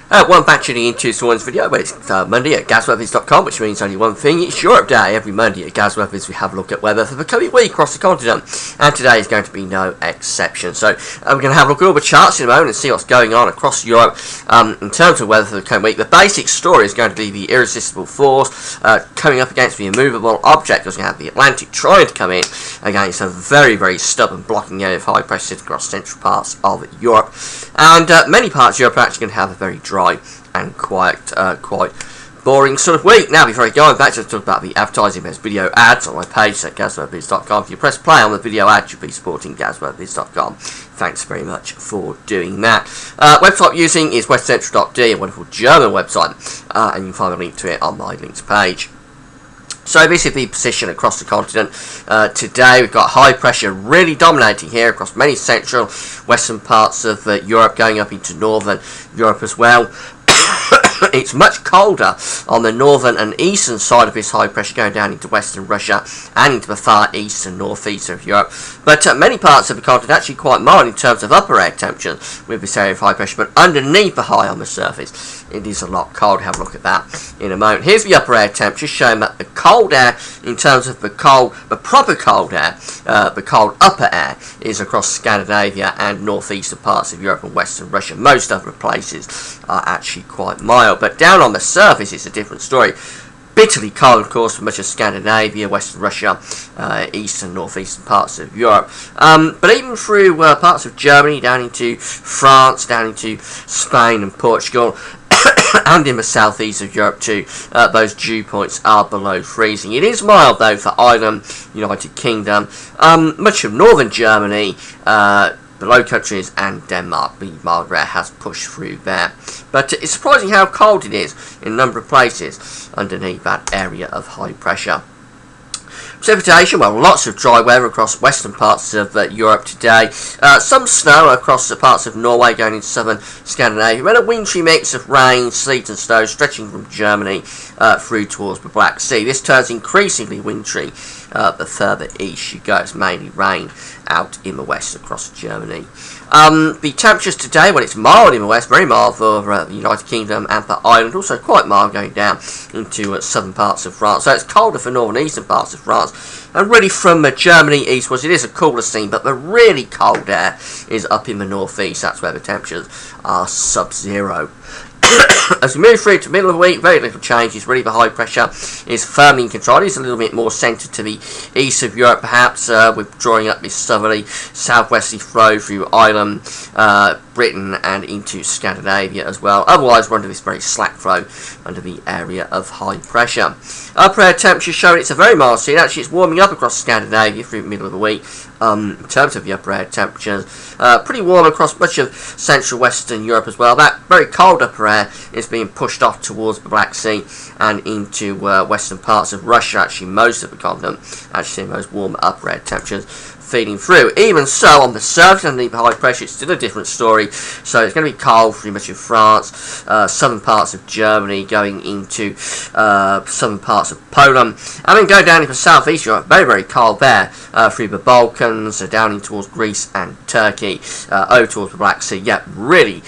Welcome back to the Into Swans video, where it's Monday at GazWeathers.com, which means only one thing: it's Europe Day. Every Monday at GazWeathers we have a look at weather for the coming week across the continent, and today is going to be no exception. So we're going to have a look at all the charts in a moment and see what's going on across Europe in terms of weather for the coming week. The basic story is going to be the irresistible force coming up against the immovable object, because we have the Atlantic trying to come in against a very, very stubborn blocking area of high pressure across central parts of Europe, and many parts of Europe are actually going to have a very dry and quite boring sort of week. Now, before I go back to talk about the advertising, there's video ads on my page at GazWeathers.com. If you press play on the video ad, you'll be supporting GazWeathers.com. Thanks very much for doing that. Website I'm using is westcentral.de, a wonderful German website, and you can find a link to it on my links page. So this is the position across the continent. Today we've got high pressure really dominating here across many central, western parts of Europe, going up into northern Europe as well. It's much colder on the northern and eastern side of this high pressure, going down into western Russia and into the far east and northeast of Europe. But many parts of the continent are actually quite mild in terms of upper air temperatures with this area of high pressure, but underneath the high on the surface it is a lot cold. Have a look at that in a moment. Here's the upper air temperature showing that the cold air, in terms of the proper cold air, the cold upper air, is across Scandinavia and northeastern parts of Europe and western Russia. Most other places are actually quite mild, but down on the surface it's a different story. Bitterly cold, of course, for much of Scandinavia, western Russia, eastern and northeastern parts of Europe. But even through parts of Germany, down into France, down into Spain and Portugal, and in the southeast of Europe too, those dew points are below freezing. It is mild though for Ireland, United Kingdom, much of northern Germany, the Low Countries and Denmark. The mild air has pushed through there. But it's surprising how cold it is in a number of places underneath that area of high pressure. Precipitation, well, lots of dry weather across western parts of Europe today. Some snow across the parts of Norway going into southern Scandinavia, and a wintry mix of rain, sleet and snow stretching from Germany through towards the Black Sea. This turns increasingly wintry the further east you go. It's mainly rain out in the west across Germany. The temperatures today, well, it's mild in the west, very mild for the United Kingdom and for Ireland, also quite mild going down into southern parts of France. So it's colder for northern and eastern parts of France, and really from Germany eastwards it is a cooler scene, but the really cold air is up in the northeast. That's where the temperatures are sub-zero. As we move through to the middle of the week, very little changes. Really, the high pressure is firmly in control. It's a little bit more centred to the east of Europe, perhaps, with drawing up this southerly, southwesterly flow through Ireland, Britain, and into Scandinavia as well. Otherwise, we're under this very slack flow under the area of high pressure. Upper air temperature showing it's a very mild scene. Actually, it's warming up across Scandinavia through the middle of the week. In terms of the upper air temperatures, pretty warm across much of central western Europe as well. That very cold upper air is being pushed off towards the Black Sea and into western parts of Russia. Actually, most of the continent actually seeing those warm upper air temperatures feeding through. Even so, on the surface underneath the high pressure, it's still a different story. So it's going to be cold pretty much in France, southern parts of Germany, going into southern parts of Poland, and then go down into southeast Europe. Very, very cold there through the Balkans, down in towards Greece and Turkey, over towards the Black Sea. Yeah, really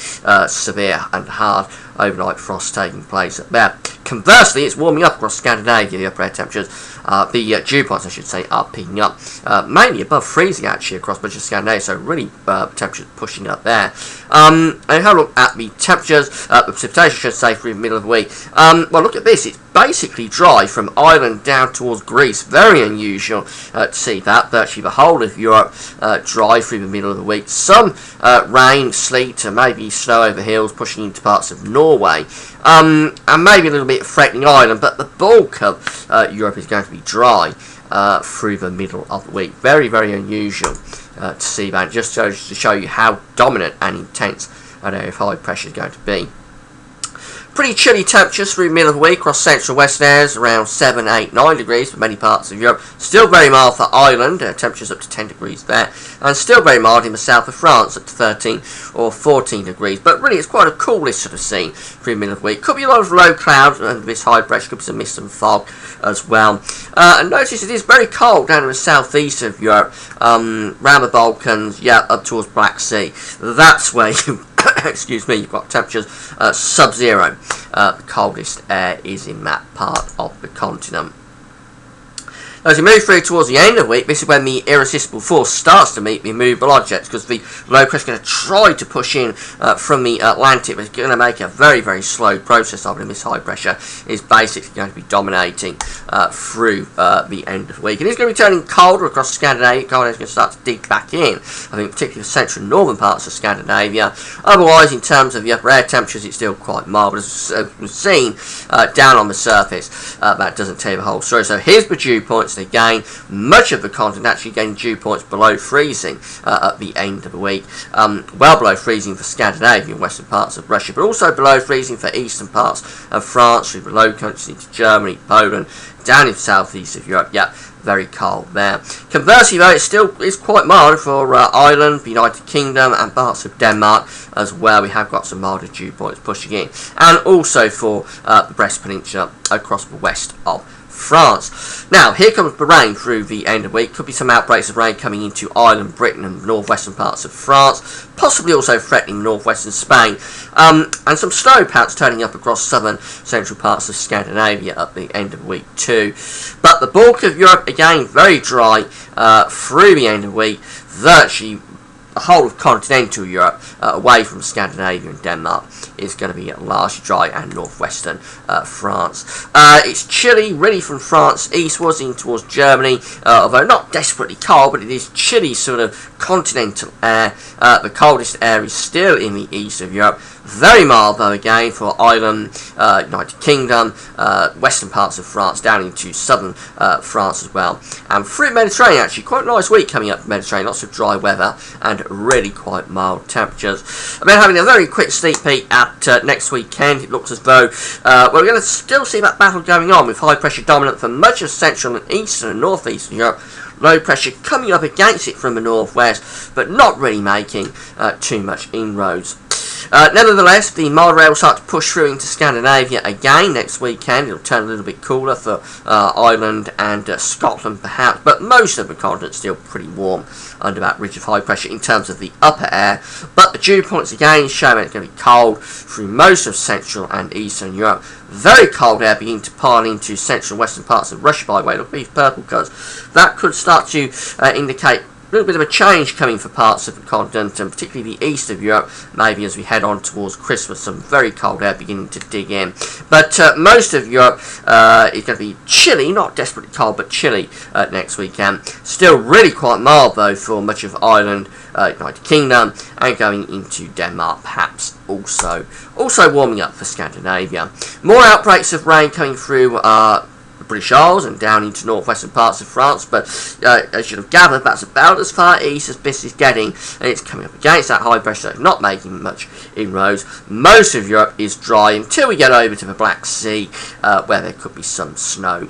severe and hard overnight frost taking place there. Conversely, it's warming up across Scandinavia. The upper air temperatures, the dew points I should say, are picking up, mainly above freezing actually across much of Scandinavia, so really temperatures pushing up there. And have a look at the temperatures, the precipitation I should say, through the middle of the week. Well, look at this, it's basically dry from Ireland down towards Greece. Very unusual to see that. Virtually the whole of Europe dry through the middle of the week. Some rain, sleet, and maybe snow over hills pushing into parts of Norway, and maybe a little bit threatening Ireland, but the bulk of Europe is going to be dry through the middle of the week. Very, very unusual to see that. Just to show you how dominant and intense an area of high pressure is going to be. Pretty chilly temperatures through the middle of the week across central western areas, around 7, 8, 9 degrees for many parts of Europe. Still very mild for Ireland, temperatures up to 10 degrees there, and still very mild in the south of France, up to 13 or 14 degrees. But really, it's quite a coolish sort of scene through the middle of the week. Could be a lot of low clouds and this high pressure, could be some mist and fog as well. And notice it is very cold down in the southeast of Europe, around the Balkans, yeah, up towards Black Sea. That's where you excuse me, you've got temperatures sub-zero. The coldest air is in that part of the continent. As we move through towards the end of the week, this is when the irresistible force starts to meet the immovable objects, because the low pressure is going to try to push in from the Atlantic, but it's going to make a very, very slow process of it, and this high pressure is basically going to be dominating through the end of the week. And it's going to be turning colder across Scandinavia. Cold air is going to start to dig back in, I think particularly the central and northern parts of Scandinavia. Otherwise, in terms of the upper air temperatures, it's still quite mild, but as we've seen down on the surface, that doesn't tell you the whole story. So here's the dew points. Again, much of the continent actually getting dew points below freezing at the end of the week. Well below freezing for Scandinavia and western parts of Russia, but also below freezing for eastern parts of France, through the Low Countries into Germany, Poland, down in the southeast of Europe. Yeah, very cold there. Conversely, though, it's quite mild for Ireland, the United Kingdom, and parts of Denmark as well. We have got some milder dew points pushing in, and also for the Brest Peninsula across the west of France. Now, here comes the rain through the end of the week. Could be some outbreaks of rain coming into Ireland, Britain, and northwestern parts of France, possibly also threatening northwestern Spain, and some snowpants turning up across southern central parts of Scandinavia at the end of the week too. But the bulk of Europe, again, very dry through the end of the week. Virtually the whole of continental Europe, away from Scandinavia and Denmark, is going to be largely dry, and northwestern France. It's chilly, really, from France eastwards in towards Germany, although not desperately cold, but it is chilly sort of continental air. The coldest air is still in the east of Europe. Very mild, though, again, for Ireland, United Kingdom, western parts of France, down into southern France as well. And through the Mediterranean, actually, quite a nice week coming up from the Mediterranean. Lots of dry weather and really quite mild temperatures. And then having a very quick sneak peek at next weekend, it looks as though we're going to still see that battle going on, with high pressure dominant for much of central and eastern and northeastern Europe. Low pressure coming up against it from the northwest, but not really making too much inroads. Nevertheless, the mild air will start to push through into Scandinavia again next weekend. It'll turn a little bit cooler for Ireland and Scotland perhaps, but most of the continent still pretty warm under that ridge of high pressure in terms of the upper air. But the dew points again showing it's going to be cold through most of central and eastern Europe. Very cold air beginning to pile into central and western parts of Russia, by the way. Look at these purple colours. That could start to indicate a little bit of a change coming for parts of the continent, and particularly the east of Europe, maybe as we head on towards Christmas. Some very cold air beginning to dig in. But most of Europe is going to be chilly, not desperately cold, but chilly next weekend. Still really quite mild, though, for much of Ireland, United Kingdom, and going into Denmark, perhaps also warming up for Scandinavia. More outbreaks of rain coming through British Isles and down into northwestern parts of France, but as you'd have gathered, that's about as far east as this is getting, and it's coming up against that high pressure, so not making much inroads. Most of Europe is dry until we get over to the Black Sea, where there could be some snow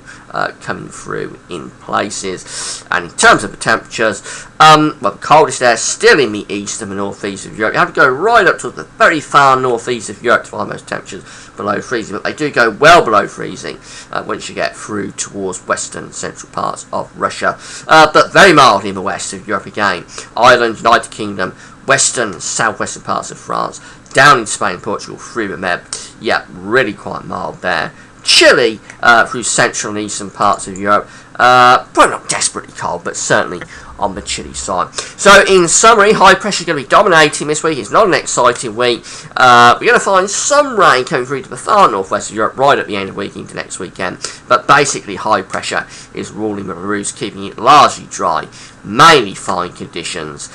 coming through in places. And in terms of the temperatures, well, the coldest air still in the east and the northeast of Europe. You have to go right up to the very far northeast of Europe to find those temperatures below freezing, but they do go well below freezing once you get through towards western and central parts of Russia, but very mild in the west of Europe again. Ireland, United Kingdom, western and southwestern parts of France, down in Spain, Portugal, through the Med. Yeah, really quite mild there. Chilly through central and eastern parts of Europe. Probably not desperately cold, but certainly on the chilly side. So, in summary, high pressure is going to be dominating this week. It's not an exciting week. We're going to find some rain coming through to the far northwest of Europe right at the end of the week into next weekend. But basically, high pressure is ruling the roost, keeping it largely dry, mainly fine conditions.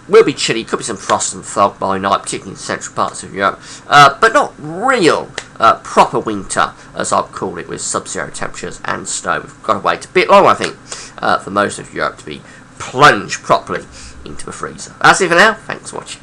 Will be chilly, could be some frost and fog by night, particularly in central parts of Europe, but not real proper winter, as I'd call it, with sub-zero temperatures and snow. We've got to wait a bit long, I think, for most of Europe to be plunged properly into the freezer. That's it for now. Thanks for watching.